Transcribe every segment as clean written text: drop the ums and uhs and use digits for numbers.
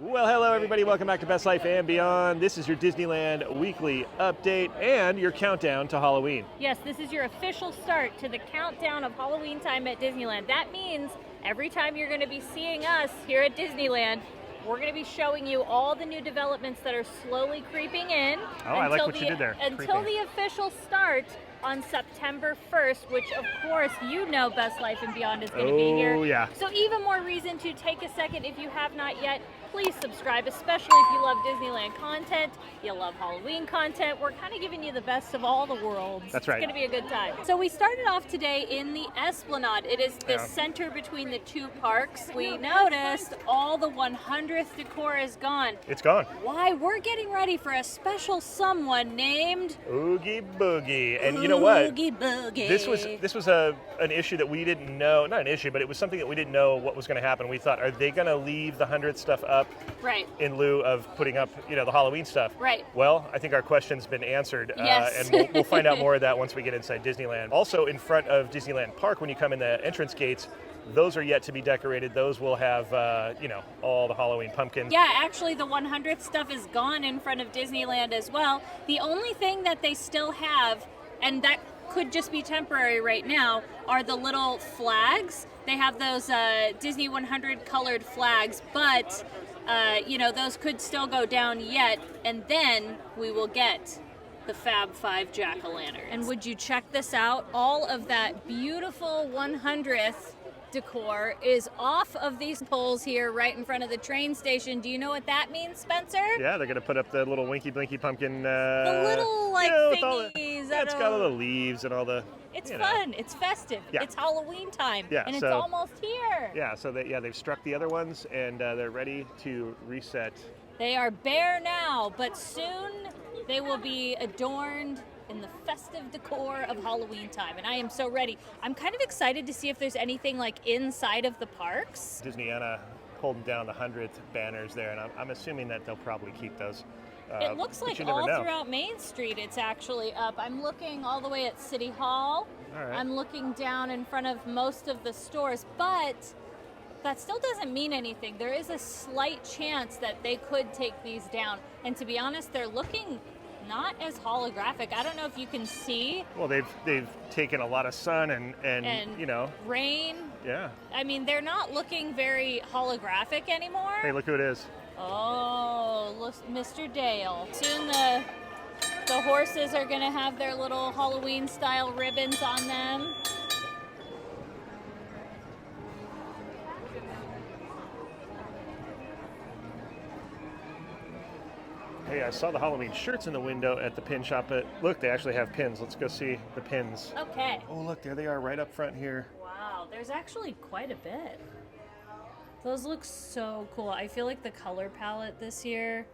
Well, hello everybody. Welcome back to Best Life and Beyond. This is your Disneyland weekly update and your countdown to Halloween. Yes, this is your official start to the countdown of Halloween time at Disneyland. That means every time you're going to be seeing us here at Disneyland, we're going to be showing you all the new developments that are slowly creeping in. Oh, I like what you did there. Until the official start on September 1st, which of course you know Best Life and Beyond is going to be here. Oh, yeah. So even more reason to take a second if you have not yet. Please subscribe, especially if you love Disneyland content, you love Halloween content. We're kind of giving you the best of all the worlds. That's right. It's going to be a good time. So we started off today in the Esplanade. It is the center between the two parks. We noticed all the 100th decor is gone. It's gone. Why? We're getting ready for a special someone named Oogie Boogie. And you know what? Oogie Boogie. This was an issue that we didn't know. Not an issue, but it was something that we didn't know what was going to happen. We thought, are they going to leave the 100th stuff up? Right. In lieu of putting up, the Halloween stuff. Right. Well, I think our question's been answered. Yes. And we'll find out more of that once we get inside Disneyland. Also, in front of Disneyland Park, when you come in the entrance gates, those are yet to be decorated. Those will have, all the Halloween pumpkins. Yeah, actually, the 100th stuff is gone in front of Disneyland as well. The only thing that they still have, and that could just be temporary right now, are the little flags. They have those Disney 100 colored flags, but those could still go down yet, and then we will get the Fab 5 jack-o'-lantern. And would you check this out? All of that beautiful 100th decor is off of these poles here right in front of the train station. Do you know what that means, Spencer? Yeah, they're going to put up the little Winky Blinky pumpkin. The little, thingies. It's got all the leaves and all the... It's fun. It's festive. Yeah. It's Halloween time. Yeah, and it's almost here. Yeah, so they've struck the other ones, and they're ready to reset. They are bare now, but soon they will be adorned in the festive decor of Halloween time, and I am so ready. I'm kind of excited to see if there's anything like inside of the parks. Disneyana holding down the 100th banners there, and I'm assuming that they'll probably keep those. It looks like all throughout Main Street it's actually up. I'm looking all the way at City Hall. All right. I'm looking down in front of most of the stores, but that still doesn't mean anything. There is a slight chance that they could take these down, and to be honest, they're looking not as holographic. I don't know if you can see. Well, they've taken a lot of sun and rain. Yeah. I mean, they're not looking very holographic anymore. Hey, look who it is. Oh, look, Mr. Dale. Soon the horses are going to have their little Halloween-style ribbons on them. Hey, I saw the Halloween shirts in the window at the pin shop, but look, they actually have pins. Let's go see the pins. Okay. Oh, look, there they are right up front here. Wow, there's actually quite a bit. Those look so cool. I feel like the color palette this year,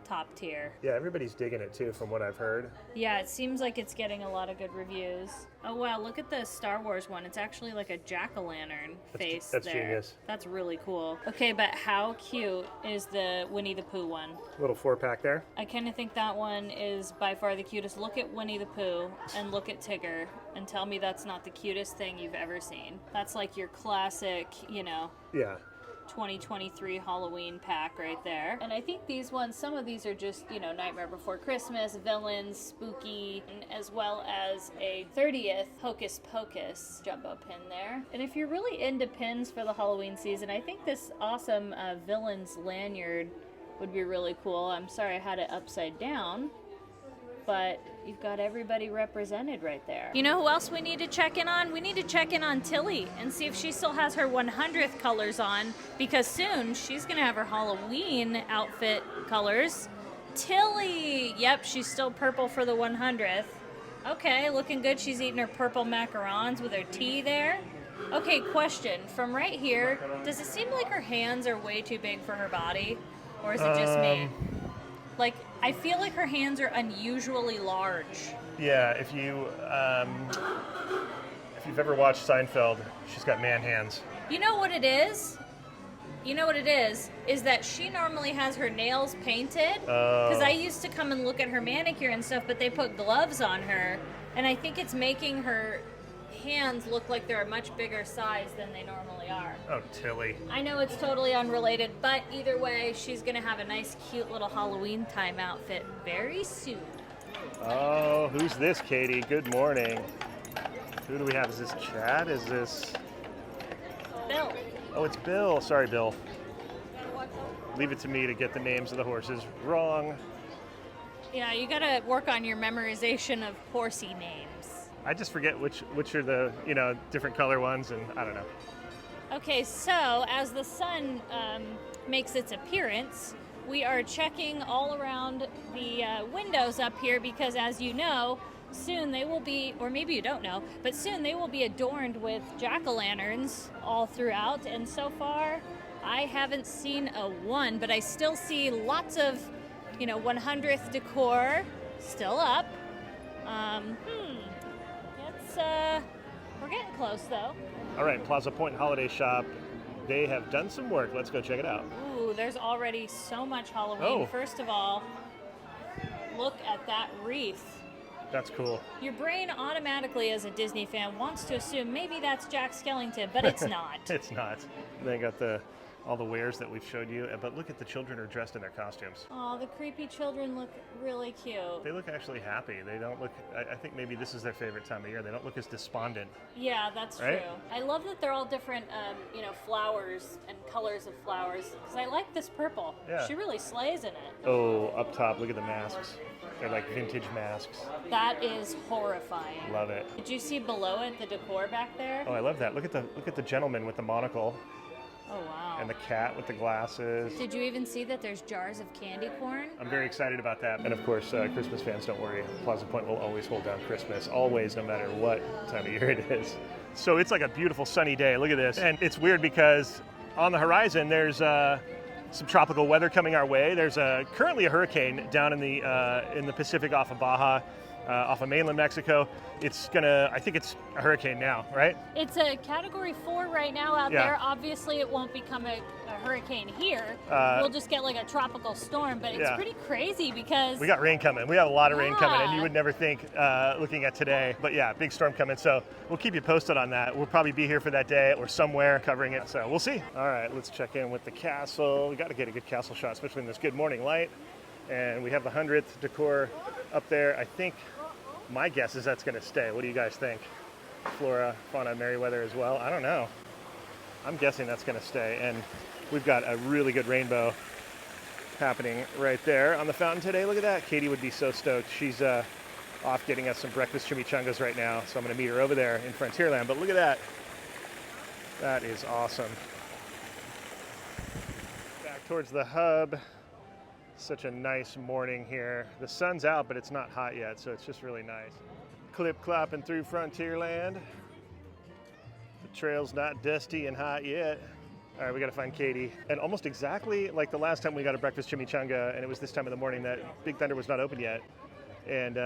top tier. Yeah, everybody's digging it too, from what I've heard. Yeah, it seems like it's getting a lot of good reviews. Oh wow, look at the Star Wars one. It's actually like a jack-o'-lantern face that's there. Genius. That's really cool. Okay, but how cute is the Winnie the Pooh one? Little 4-pack there. I kind of think that one is by far the cutest. Look at Winnie the Pooh and look at Tigger and tell me that's not the cutest thing you've ever seen. That's like your classic, Yeah. 2023 Halloween pack right there. And I think these ones, some of these are just, Nightmare Before Christmas, villains, spooky, as well as a 30th Hocus Pocus jumbo pin there. And if you're really into pins for the Halloween season, I think this awesome villains lanyard would be really cool. I'm sorry I had it upside down, but you've got everybody represented right there. You know who else we need to check in on? We need to check in on Tilly and see if she still has her 100th colors on, because soon she's gonna have her Halloween outfit colors. Tilly! Yep, she's still purple for the 100th. Okay, looking good. She's eating her purple macarons with her tea there. Okay, question. From right here, does it seem like her hands are way too big for her body? Or is it just me? Like, I feel like her hands are unusually large. Yeah, if you've ever watched Seinfeld, she's got man hands. You know what it is? Is that she normally has her nails painted. Because I used to come and look at her manicure and stuff, but they put gloves on her, and I think it's making her hands look like they're a much bigger size than they normally are. Oh, Tilly. I know it's totally unrelated, but either way, she's gonna have a nice, cute little Halloween time outfit very soon. Oh, who's this, Katie? Good morning. Who do we have? Is this Chad? Is this... Bill. Oh, it's Bill. Sorry, Bill. Leave it to me to get the names of the horses wrong. Yeah, you gotta work on your memorization of horsey names. I just forget which are the, different color ones, and I don't know. Okay, so as the sun makes its appearance, we are checking all around the windows up here because, as you know, soon they will be, or maybe you don't know, but soon they will be adorned with jack-o'-lanterns all throughout. And so far, I haven't seen a one, but I still see lots of, 100th decor still up. We're getting close though. All right, Plaza Point Holiday Shop. They have done some work. Let's go check it out. Ooh, there's already so much Halloween. Oh. First of all, look at that wreath. That's cool. Your brain automatically, as a Disney fan, wants to assume maybe that's Jack Skellington, but it's not. It's not. They got all the wares that we've showed you, but look at the children are dressed in their costumes. Oh, the creepy children look really cute. They look actually happy. They don't look, I think maybe this is their favorite time of year. They don't look as despondent. Yeah, that's right? true. I love that they're all different, flowers and colors of flowers, because I like this purple. Yeah. She really slays in it. Oh, up top, look at the masks. They're like vintage masks. That is horrifying. Love it. Did you see below it the decor back there? Oh, I love that. Look at the gentleman with the monocle. Oh, wow. And the cat with the glasses. Did you even see that there's jars of candy corn? I'm very excited about that. And of course, Christmas fans, don't worry. Plaza Point will always hold down Christmas. Always, no matter what time of year it is. So it's like a beautiful sunny day. Look at this. And it's weird because on the horizon, there's some tropical weather coming our way. There's currently a hurricane down in the Pacific off of Baja. Off of mainland Mexico. I think it's a hurricane now, right? It's a Category 4 right now out there. Obviously, it won't become a hurricane here. We'll just get like a tropical storm, but it's pretty crazy because... We got rain coming. We have a lot of rain coming, and you would never think looking at today. But yeah, big storm coming. So we'll keep you posted on that. We'll probably be here for that day or somewhere covering it. So we'll see. All right, let's check in with the castle. We got to get a good castle shot, especially in this good morning light. And we have the 100th decor up there. I think... my guess is that's going to stay. What do you guys think? Flora, fauna, Merryweather as well? I don't know. I'm guessing that's going to stay. And we've got a really good rainbow happening right there on the fountain today. Look at that. Katie would be so stoked. She's off getting us some breakfast chimichangas right now. So I'm going to meet her over there in Frontierland. But look at that. That is awesome. Back towards the hub. Such a nice morning here. The sun's out, but it's not hot yet, so it's just really nice. Clip-clopping through Frontierland. The trail's not dusty and hot yet. All right, we gotta find Katie. And almost exactly like the last time we got a breakfast chimichanga, and it was this time of the morning that Big Thunder was not open yet. And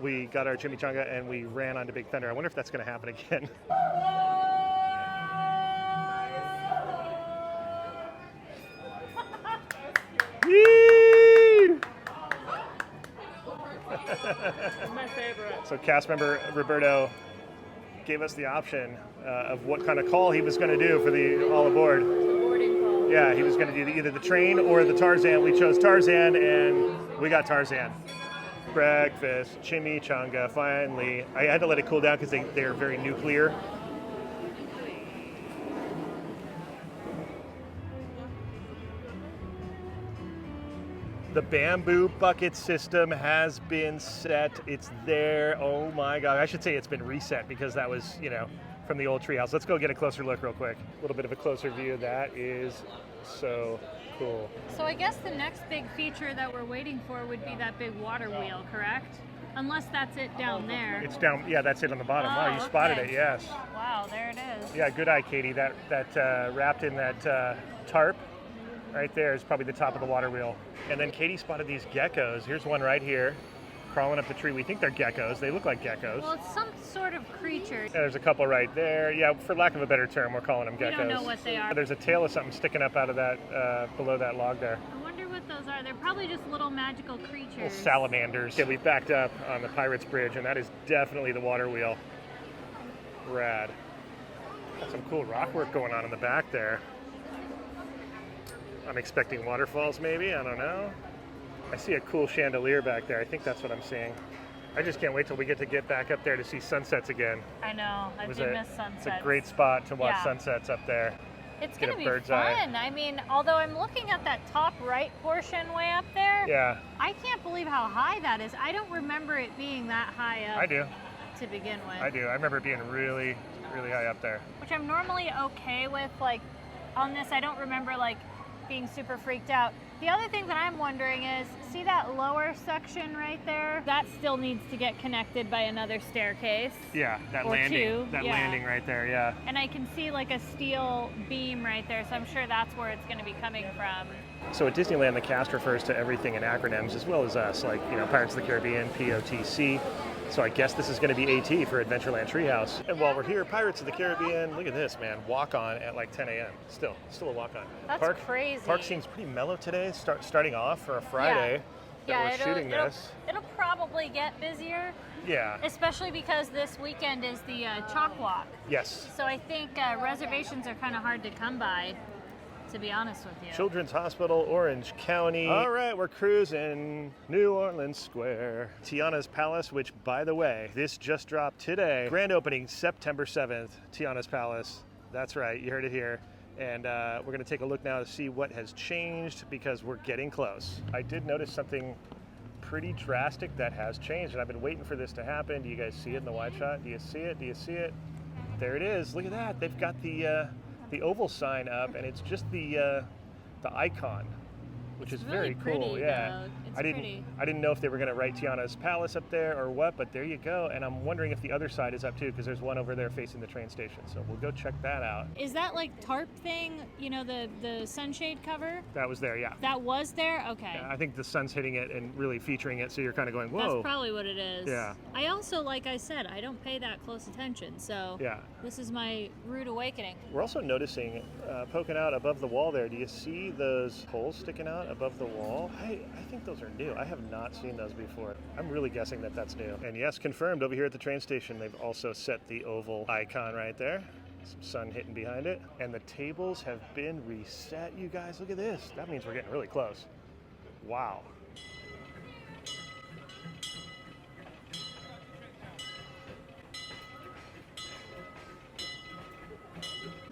we got our chimichanga and we ran onto Big Thunder. I wonder if that's gonna happen again. My favorite. So cast member Roberto gave us the option of what kind of call he was going to do for the all aboard. Boarding call. Yeah, he was going to do either the train or the Tarzan. We chose Tarzan, and we got Tarzan. Breakfast, chimichanga, finally. I had to let it cool down because they're very nuclear. The bamboo bucket system has been set. It's there. Oh my God. I should say it's been reset because that was, from the old treehouse. Let's go get a closer look real quick. A little bit of a closer view. That is so cool. So I guess the next big feature that we're waiting for would be that big water wheel, correct? Unless that's it down there. It's down. Yeah, that's it on the bottom. Wow, you spotted it. Yes. Wow, there it is. Yeah, good eye, Katie. That wrapped in that tarp right there is probably the top of the water wheel. And then Katie spotted these geckos. Here's one right here, crawling up the tree. We think they're geckos. They look like geckos. Well, it's some sort of creature. Yeah, there's a couple right there. Yeah, for lack of a better term, we're calling them geckos. We don't know what they are. There's a tail of something sticking up out of that, below that log there. I wonder what those are. They're probably just little magical creatures. Little salamanders. Yeah, we've backed up on the Pirates Bridge, and that is definitely the water wheel. Rad. Got some cool rock work going on in the back there. I'm expecting waterfalls maybe, I don't know. I see a cool chandelier back there. I think that's what I'm seeing. I just can't wait till we get back up there to see sunsets again. I know, I do miss sunsets. It's a great spot to watch sunsets up there. It's going to be fun. I mean, although I'm looking at that top right portion way up there, I can't believe how high that is. I don't remember it being that high up. I do. To begin with. I do. I remember it being really, really high up there. Which I'm normally okay with. Like, on this, I don't remember, like, being super freaked out. The other thing that I'm wondering is, see that lower section right there? That still needs to get connected by another staircase. Yeah, that landing. That landing right there, yeah. And I can see like a steel beam right there, so I'm sure that's where it's going to be coming from. So at Disneyland, the cast refers to everything in acronyms as well as us, like, you know, Pirates of the Caribbean, POTC. So I guess this is going to be AT for Adventureland Treehouse. And while we're here, Pirates of the Caribbean, look at this, man. Walk on at like 10 a.m. Still a walk on. That's crazy. Park seems pretty mellow today, starting off for a Friday. We're shooting this. It'll probably get busier. Yeah. Especially because this weekend is the Chalk Walk. Yes. So I think reservations are kind of hard to come by, to be honest with you. Children's Hospital, Orange County. All right, we're cruising New Orleans Square. Tiana's Palace, which, by the way, this just dropped today. Grand opening September 7th, Tiana's Palace. That's right, you heard it here. And we're going to take a look now to see what has changed because we're getting close. I did notice something pretty drastic that has changed, and I've been waiting for this to happen. Do you guys see it in the wide shot? Do you see it? Do you see it? There it is. Look at that. They've got the oval sign up, and it's just the icon, which is very cool. Yeah, I didn't know if they were going to write Tiana's Palace up there or what, but there you go. And I'm wondering if the other side is up too, because there's one over there facing the train station. So we'll go check that out. Is that like tarp thing? You know, the sunshade cover? That was there, yeah. That was there? Okay. Yeah, I think the sun's hitting it and really featuring it, so you're kind of going, whoa. That's probably what it is. Yeah. I also, like I said, I don't pay that close attention, so this is my rude awakening. We're also noticing, poking out above the wall there, do you see those holes sticking out above the wall? I think those are new. I have not seen those before. I'm really guessing that that's new. And yes, confirmed over here at the train station, they've also set the oval icon right there. Some sun hitting behind it. And the tables have been reset, you guys. Look at this. That means we're getting really close. Wow.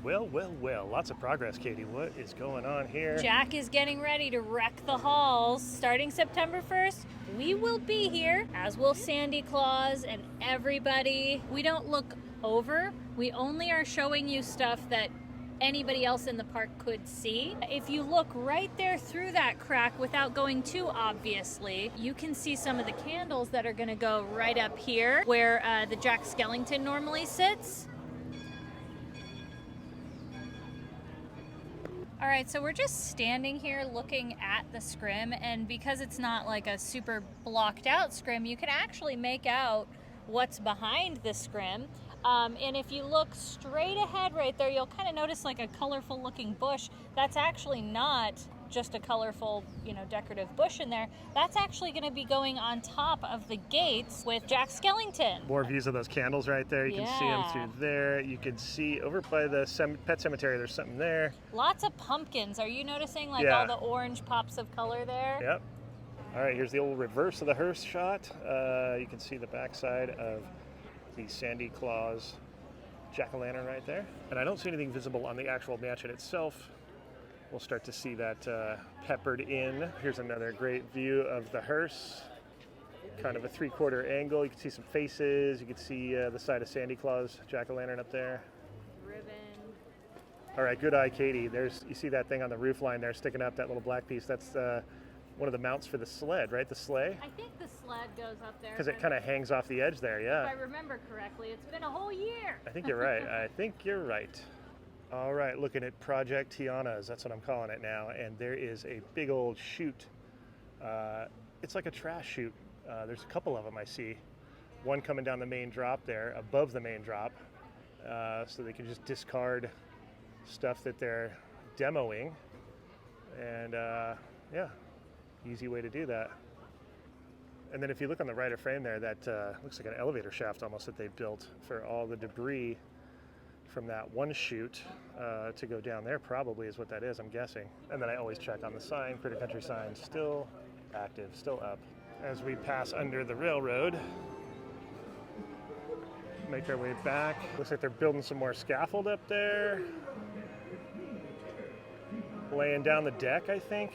Well, lots of progress, Katie. What is going on here? Jack is getting ready to wreck the halls. Starting September 1st, we will be here, as will Sandy Claus and everybody. We don't look over. We only are showing you stuff that anybody else in the park could see. If you look right there through that crack without going too obviously, you can see some of the candles that are going to go right up here where the Jack Skellington normally sits. All right, so we're just standing here looking at the scrim, and because it's not like a super blocked out scrim, you can actually make out what's behind the scrim. And if you look straight ahead right there, you'll kind of notice like a colorful looking bush. That's actually not just a colorful, decorative bush in there. That's actually going to be going on top of the gates with Jack Skellington. More views of those candles right there. You can see them through there. You can see over by the pet cemetery, there's something there. Lots of pumpkins. Are you noticing all the orange pops of color there? Yep. All right, here's the old reverse of the hearse shot. You can see the backside of the Sandy Claus jack-o'-lantern right there. And I don't see anything visible on the actual mansion itself. We'll start to see that peppered in. Here's another great view of the hearse. Kind of a 3/4 angle. You can see some faces. You can see the side of Sandy Claus jack-o'-lantern up there. Ribbon. All right, good eye, Katie. You see that thing on the roof line there sticking up, that little black piece. That's one of the mounts for the sled, right? The sleigh? I think the sled goes up there. Because it kind of hangs off the edge there, yeah. If I remember correctly, it's been a whole year. I think you're right. I think you're right. All right, looking at Project Tiana's, that's what I'm calling it now, and there is a big old chute. It's like a trash chute. There's a couple of them I see. One coming down the main drop there, above the main drop, so they can just discard stuff that they're demoing. And easy way to do that. And then if you look on the right of frame there, that looks like an elevator shaft almost that they've built for all the debris from that one chute to go down there, probably is what that is, I'm guessing. And then I always check on the sign, Critter Country sign, still active, still up. As we pass under the railroad, make our way back. Looks like they're building some more scaffold up there. Laying down the deck, I think.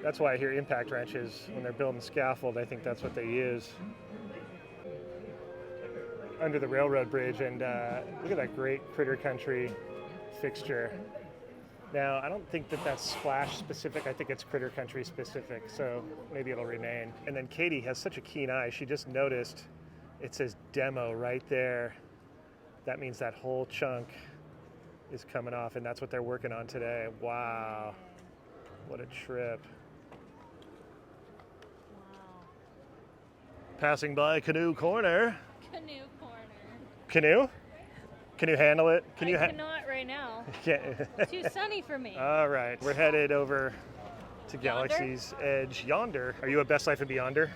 That's why I hear impact wrenches when they're building scaffold. I think that's what they use. Under the railroad bridge, and look at that great Critter Country fixture. Now, I don't think that that's Splash specific. I think it's Critter Country specific, so maybe it'll remain. And then Katie has such a keen eye. She just noticed it says demo right there. That means that whole chunk is coming off, and that's what they're working on today. Wow. What a trip. Wow. Passing by Canoe Corner. Canoe corner. Canoe? Can you handle it? I cannot right now. It's too sunny for me. All right. We're headed over to Galaxy's Edge yonder. Are you a Best Life and Beyonder?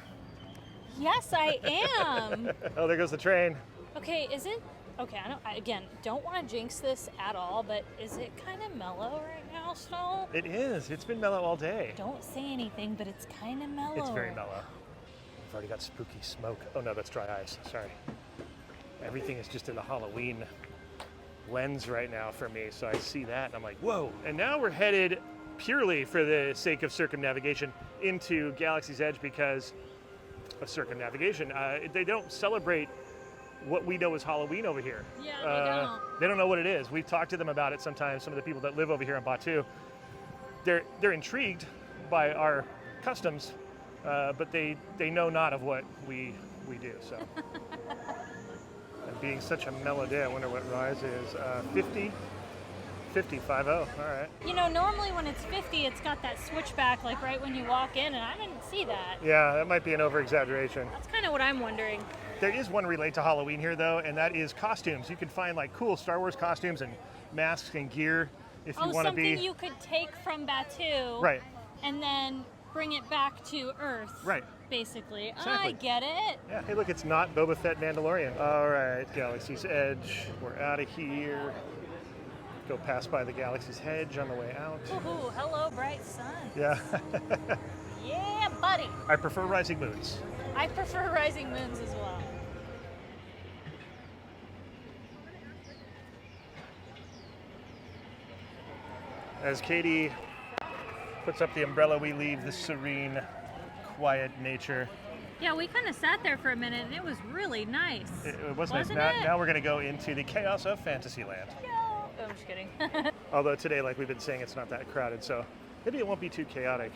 Yes, I am. Oh, there goes the train. Okay, is it? Okay, I don't want to jinx this at all, but is it kind of mellow right now still? It is. It's been mellow all day. Don't say anything, but it's kind of mellow. It's very mellow. I've already got spooky smoke. Oh no, that's dry ice. Sorry. Everything is just in the Halloween lens right now for me, so I see that and I'm like, whoa. And now we're headed purely for the sake of circumnavigation into Galaxy's Edge because of circumnavigation. They don't celebrate what we know as Halloween over here. Yeah, they don't. They don't know what it is. We've talked to them about it sometimes, some of the people that live over here in Batu. They're intrigued by our customs, but they know not of what we do, so. And being such a mellow day, I wonder what rise is. 50? 50, 5-0, all right. You know, normally when it's 50, it's got that switchback, like right when you walk in, and I didn't see that. Yeah, that might be an over-exaggeration. That's kind of what I'm wondering. There is one relate to Halloween here, though, and that is costumes. You can find like cool Star Wars costumes and masks and gear if you want to be. Something you could take from Batu, right, and then bring it back to Earth. Right. Basically. Exactly. I get it. Yeah. Hey, look, it's not Boba Fett Mandalorian. All right, Galaxy's Edge. We're out of here. Go pass by the Galaxy's Hedge on the way out. Ooh, hello, bright sun. Yeah. Yeah, buddy. I prefer rising moons. I prefer rising moons as well. As Katie puts up the umbrella, we leave the serene, quiet nature. Yeah, we kind of sat there for a minute, and it was really nice. It was nice. Wasn't it? Now we're going to go into the chaos of Fantasyland. Oh, I'm just kidding. Although today, like we've been saying, it's not that crowded, so maybe it won't be too chaotic.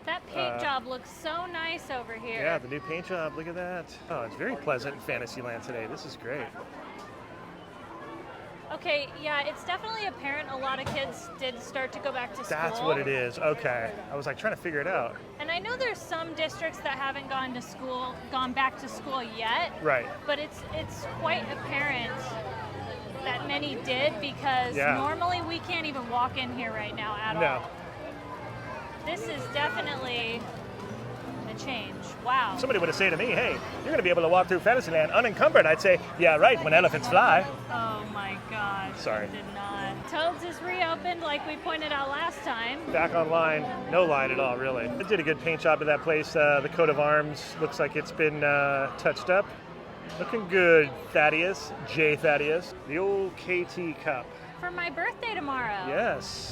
That paint job looks so nice over here. Yeah, the new paint job, look at that. Oh, it's very pleasant in Fantasyland today. This is great. Okay, yeah, it's definitely apparent a lot of kids did start to go back to school. That's what it is. Okay. I was like trying to figure it out. And I know there's some districts that haven't gone back to school yet. Right. But it's quite apparent that many did because normally we can't even walk in here right now at all. No. This is definitely a change. Wow. Somebody would have said to me, hey, you're going to be able to walk through Fantasyland unencumbered. I'd say, yeah, right, when elephants fly. Oh my gosh. Sorry. I did not. Toads is reopened like we pointed out last time. Back online. No line at all, really. It did a good paint job to that place. The coat of arms looks like it's been touched up. Looking good, Thaddeus. J. Thaddeus. The old KT cup. For my birthday tomorrow. Yes.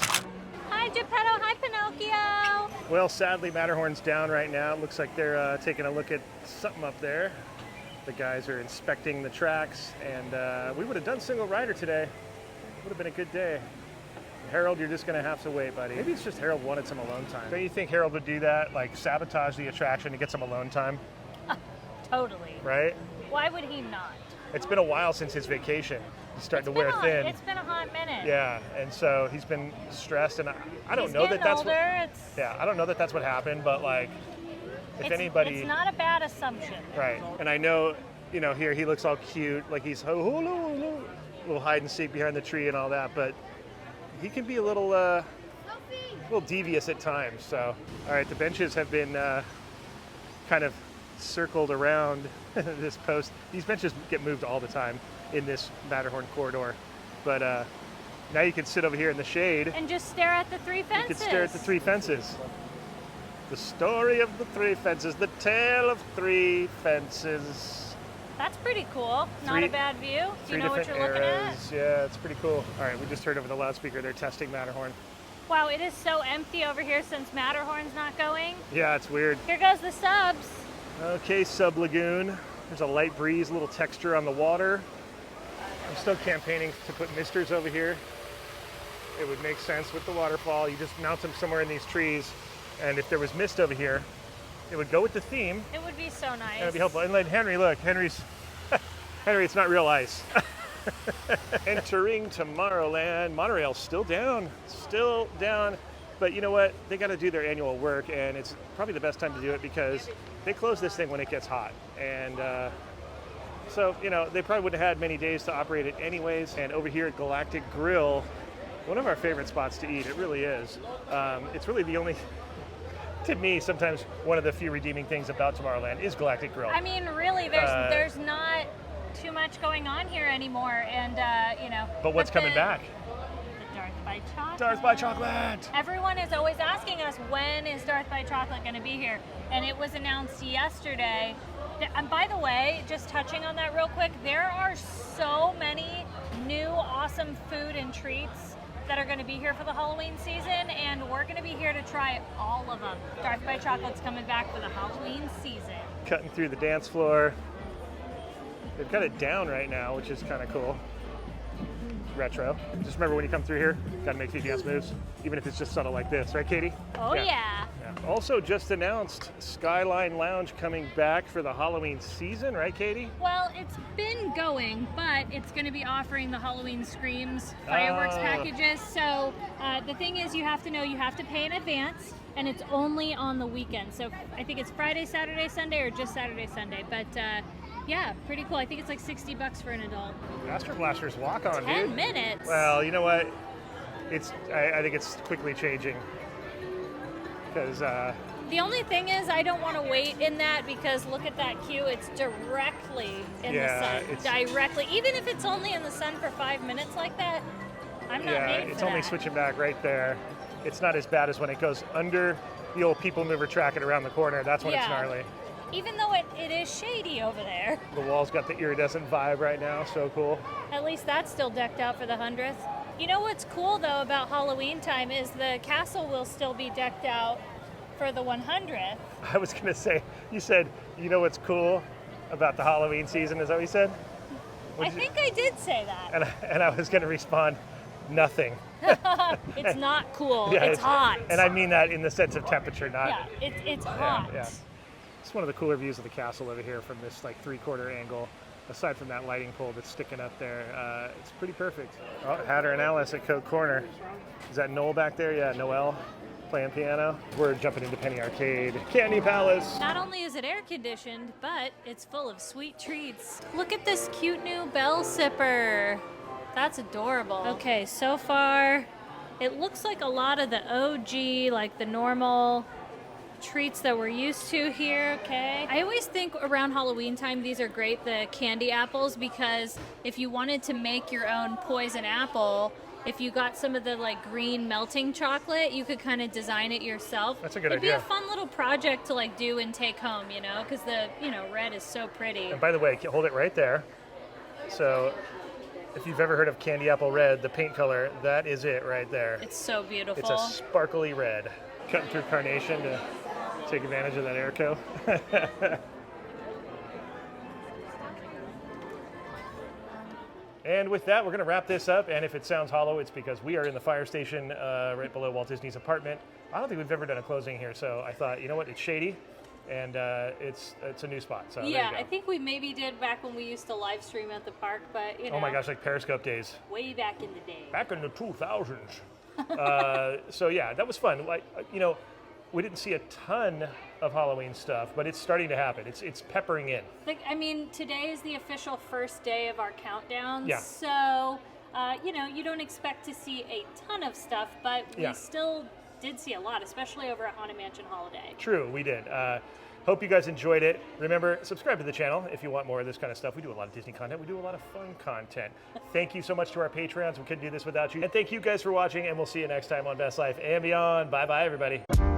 Hi, Geppetto. Hi, Pinocchio. Well, sadly, Matterhorn's down right now. It looks like they're taking a look at something up there. The guys are inspecting the tracks, and we would have done single rider today. Would have been a good day. Harold, you're just going to have to wait, buddy. Maybe it's just Harold wanted some alone time. Don't you think Harold would do that, like sabotage the attraction to get some alone time? Totally. Right? Why would he not? It's been a while since his vacation. He's starting to wear thin. It's been a hot minute. Yeah, and so he's been stressed, and I don't He's know that getting that's older. what. Yeah, I don't know that that's what happened, but like, if anybody. It's not a bad assumption. Right, and I know, here he looks all cute, like he's little hide and seek behind the tree and all that, but he can be a little devious at times. So, all right, the benches have been kind of circled around this post. These benches get moved all the time in this Matterhorn corridor, but now you can sit over here in the shade and just stare at the three fences. You can stare at the three fences. The story of the three fences, the tale of three fences. That's pretty cool. Not a bad view. Do you know what you're looking at? Yeah, it's pretty cool. All right, we just heard over the loudspeaker they're testing Matterhorn. Wow, it is so empty over here since Matterhorn's not going. Yeah, it's weird. Here goes the subs. Okay, Sub Lagoon. There's a light breeze, a little texture on the water. I'm still campaigning to put misters over here. It would make sense with the waterfall. You just mount them somewhere in these trees, and if there was mist over here, it would go with the theme. It would be so nice. And it'd be helpful. And like Henry, look, Henry, it's not real ice. Entering Tomorrowland. Monorail's still down. But you know what? They got to do their annual work, and it's probably the best time to do it because they close this thing when it gets hot. And so, you know, they probably wouldn't have had many days to operate it anyways. And over here at Galactic Grill, one of our favorite spots to eat. It really is. It's really the only, to me, sometimes one of the few redeeming things about Tomorrowland is Galactic Grill. I mean, really, there's not too much going on here anymore, and you know. But what's coming back? The Darth by Chocolate. Darth by Chocolate. Everyone is always asking us, when is Darth by Chocolate going to be here? And it was announced yesterday. And by the way, just touching on that real quick, there are so many new awesome food and treats that are going to be here for the Halloween season, and we're going to be here to try all of them. Darth by Chocolate's coming back for the Halloween season. Cutting through the dance floor. They've got it down right now, which is kind of cool. Retro. Just remember when you come through here, got to make a few dance moves, even if it's just subtle like this, right, Katie? Oh, yeah. Also just announced Skyline Lounge coming back for the Halloween season, right, Katie? Well, it's been going, but it's going to be offering the Halloween Screams fireworks packages. So the thing is, you have to pay in advance, and it's only on the weekend. So I think it's Friday, Saturday, Sunday, or just Saturday, Sunday. But yeah, pretty cool. I think it's like $60 for an adult. Master Blaster's walk on, 10 minutes. Well, you know what? I think it's quickly changing. Because the only thing is, I don't want to wait in that because look at that queue. It's directly in the sun. Directly. Even if it's only in the sun for 5 minutes like that, I'm not made for that. It's only switching back right there. It's not as bad as when it goes under the old people mover track and around the corner. That's when it's gnarly. Even though it is shady over there. The wall's got the iridescent vibe right now. So cool. At least that's still decked out for the 100th. You know what's cool, though, about Halloween time is the castle will still be decked out for the 100th. I was going to say, you said, you know what's cool about the Halloween season? Is that what you said? I think I did say that. And I was going to respond, nothing. It's not cool. It's hot. And I mean that in the sense of temperature, not... Yeah, it's hot. Yeah. It's one of the cooler views of the castle over here from this like 3/4 angle. Aside from that lighting pole that's sticking up there, it's pretty perfect. Oh, Hatter and Alice at Coke Corner. Is that Noel back there? Yeah, Noel playing piano. We're jumping into Penny Arcade. Candy Palace. Not only is it air conditioned, but it's full of sweet treats. Look at this cute new bell sipper. That's adorable. Okay, so far it looks like a lot of the OG, like the normal treats that we're used to here. Okay, I always think around Halloween time these are great, the candy apples, because if you wanted to make your own poison apple, if you got some of the like green melting chocolate, you could kind of design it yourself. That's a good idea. idea. It'd be a fun little project to like do and take home, you know, because the red is so pretty. And by the way, hold it right there. So if you've ever heard of candy apple red, the paint color, that is it right there. It's so beautiful. It's a sparkly red. Cutting through Carnation to take advantage of that airco. And with that, we're going to wrap this up. And if it sounds hollow, it's because we are in the fire station right below Walt Disney's apartment. I don't think we've ever done a closing here, so I thought, you know what, it's shady, and it's a new spot. So yeah, I think we maybe did back when we used to live stream at the park, but you know. Oh my gosh, like Periscope days. Way back in the day. Back in the 2000s. So yeah, that was fun. Like we didn't see a ton of Halloween stuff, but it's starting to happen. It's peppering in. Like, I mean, today is the official first day of our countdown. Yeah. So, you don't expect to see a ton of stuff, but we still did see a lot, especially over at Haunted Mansion Holiday. True, we did. Hope you guys enjoyed it. Remember, subscribe to the channel if you want more of this kind of stuff. We do a lot of Disney content. We do a lot of fun content. Thank you so much to our Patreons. We couldn't do this without you. And thank you guys for watching, and we'll see you next time on Best Life and Beyond. Bye-bye, everybody.